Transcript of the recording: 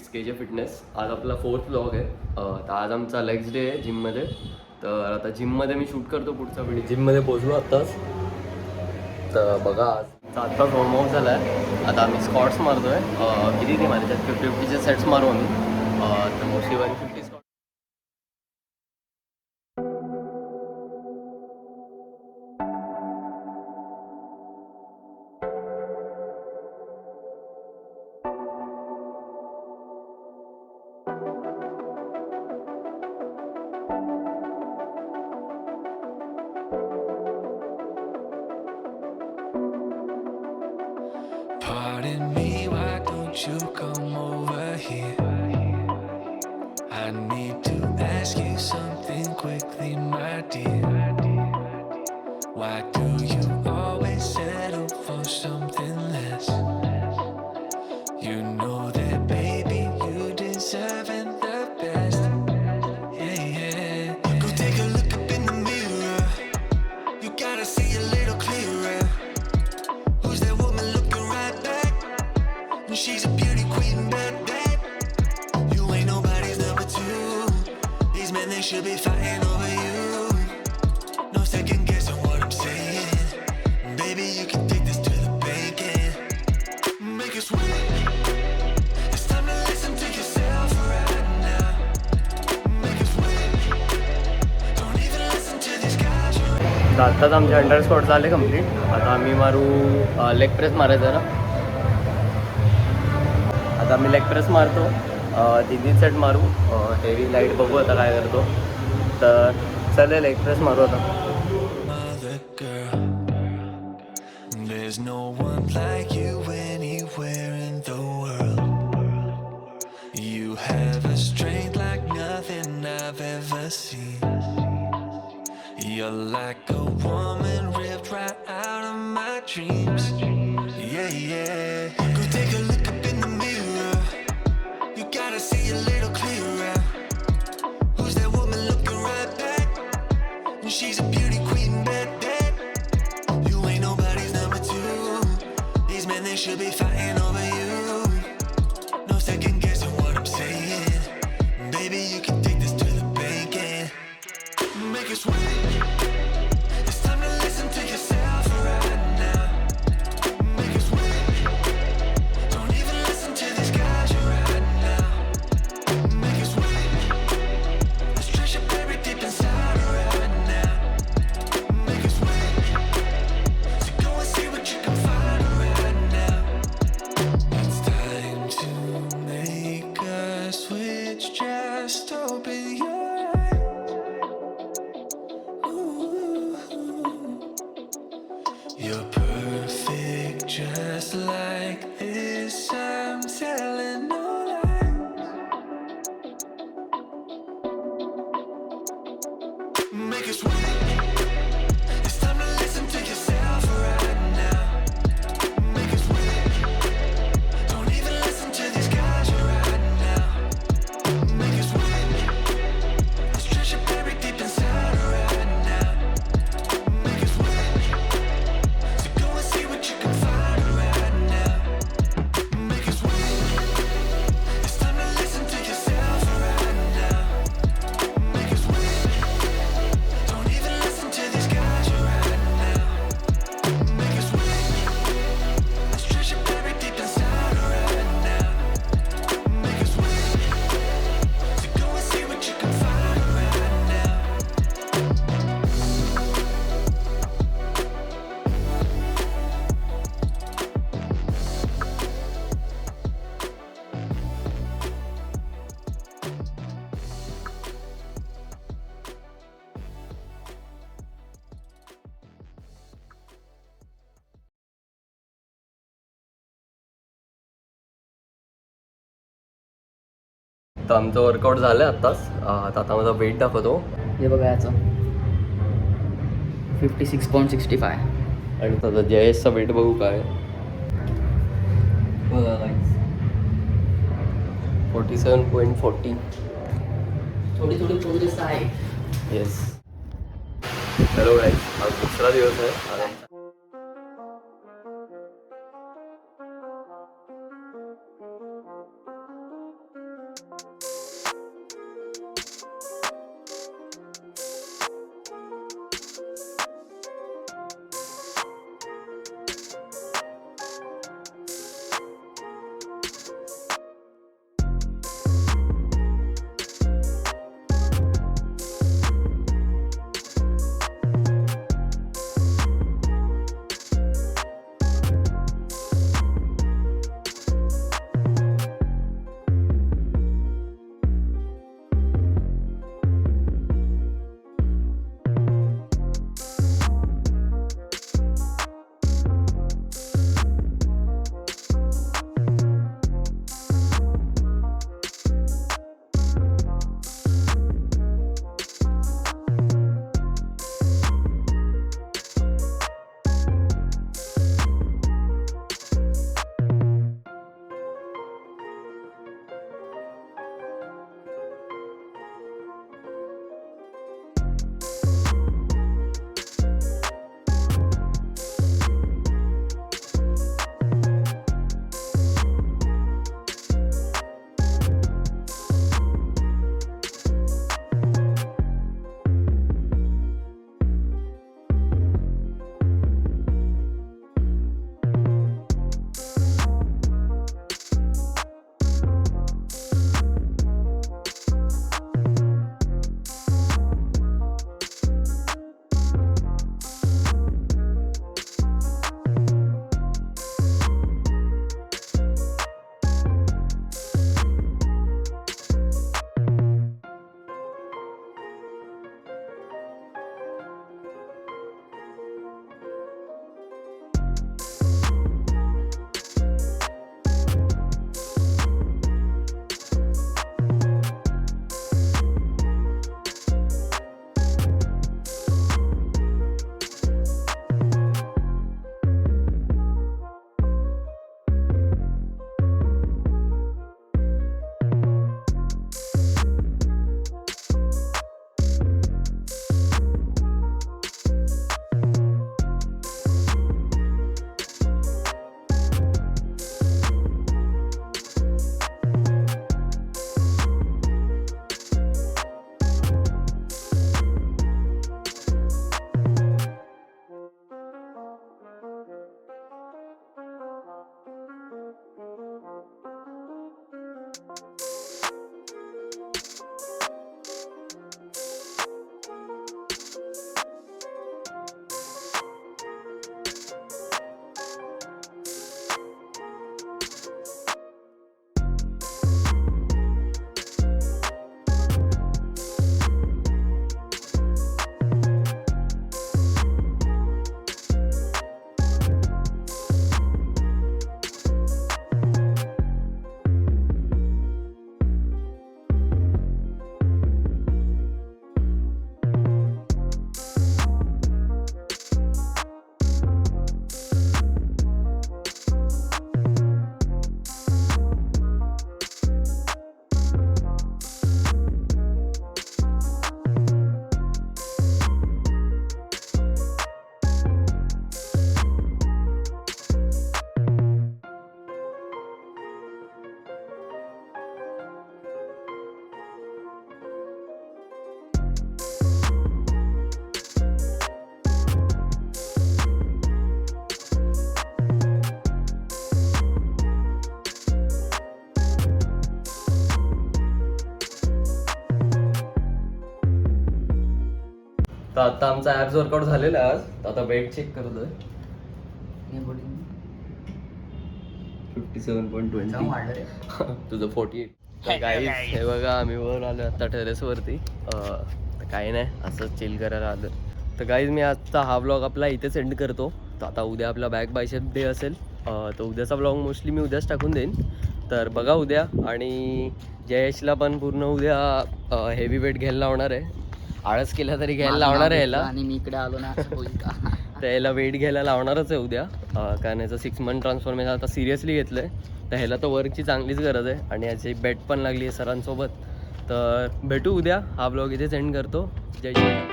It's KJ fitness. आज आपला 4th vlog आहे. तर आज आमचा लेग्स डे आहे जिममध्ये. तर आता जिममध्ये मी शूट करतो पुढचा व्हिडिओ. जिममध्ये पोचलो आत्ताच. तर बघा आज आत्ताच वॉर्म ऑफ झाला आहे. आता आम्ही स्कॉट्स मारतो आहे. किती ते मारायच्यात 50-50चे सेट्स मारू आम्ही. तर mostly 150 squat. Pardon me, why don't you come over here? I need to ask you something quickly, my dear. Why do you always settle for something less? You know that, baby, you deserve the best. Yeah, yeah. Go take a look up in the mirror. You gotta see a little clearer. Who's that woman looking right back? She's a beauty queen, bad. You ain't nobody's number two. These men, they should be fighting over you. No second guessing what I'm saying. Baby, you can take this to the bank and make it sweet. It's time to listen to yourself right now. Make it sweet. Don't even listen to these guys. तर आत्ताच आमचे under Scott झाले complete. आता आम्ही मारू leg press मारायचं ना. आता आम्ही लेग प्रेस मारतो. 3 सेट मारू. हेवी लाईट बघू आता काय करतो. तर चले लेग प्रेस मारू आता. Mother girl, there's no one like you anywhere in the world. You have a strength like nothing I've ever seen. You're like a woman ripped right out of my dreams. Yeah, yeah. Go take a look up in the mirror. You gotta see a little clearer. Who's that woman looking right back? She's a beauty queen, bad. You ain't nobody's number two. These men, they should be fighting over you. No second guessing what I'm saying. Baby, you can take this to the bank and make it sweet. It's time to listen to yourself right now. Make it sweet. Don't even listen to these guys right now. Make it sweet. Let's treasure baby deep inside right now. Make it sweet. So go and see what you can find right now. It's time to make a switch. Just open your eyes. Ooh. You're perfect just like this. I'm telling no lies. Make it sweet. It's time to listen to yourself right now. Make it sweet. Don't even listen to these guys right now. Make it sweet. Let's treasure baby deep inside right now. Make it sweet. So go and see what you can find right now. Make it sweet. It's time to listen to yourself right now. Make it sweet. Don't even listen to these guys right now. Make it sweet. Let's treasure baby deep inside right now. Make it sweet. So go and see what you can find right now. तर आमचं workout झालं आहे आत्ताच. आता माझा wait दाखवतो. हे बघा याचं 56.65. आणि त्याचा जयेशचा वेट बघू काय. बघा 47.40. थोडी प्रोग्रेस आहे. येस. हॅलो गाईज, आज दुसरा दिवस आहे. तर आता आमचा ॲप्स वर्कआउट झालेला आहे आज. तर आता वेट चेक करतोय. 57.20 वाढलं रे. तुझं 48. तर गाईज हे बघा आम्ही वर आलो आता टेरेसवरती. काही नाही असंच चिल करायला आलो. तर गाईज मी आजचा हा ब्लॉग आपला इथेच एंड करतो. तर आता उद्या आपला बॅक बायसेप डे असेल. तर उद्याचा ब्लॉग मोस्टली मी उद्याच टाकून देईन. तर बघा उद्या. आणि जयेशला पण पूर्ण उद्या हेवी वेट घ्यायला लावणार आहे. आळस केला तरी घ्यायला लावणार आहे याला. आणि मी इकडे आलो ना असं होईल का? तर याला वेट घ्यायला लावणारच आहे उद्या. कारण याचं 6 मंथ ट्रान्सफॉर्मेशन आता सिरियसली घेतलं आहे. तर ह्याला तर वर्कची चांगलीच गरज आहे. आणि याची बेट पण लागली आहे सरांसोबत. तर भेटू उद्या. हा ब्लॉग इथेच एंड करतो. जय श्री राम.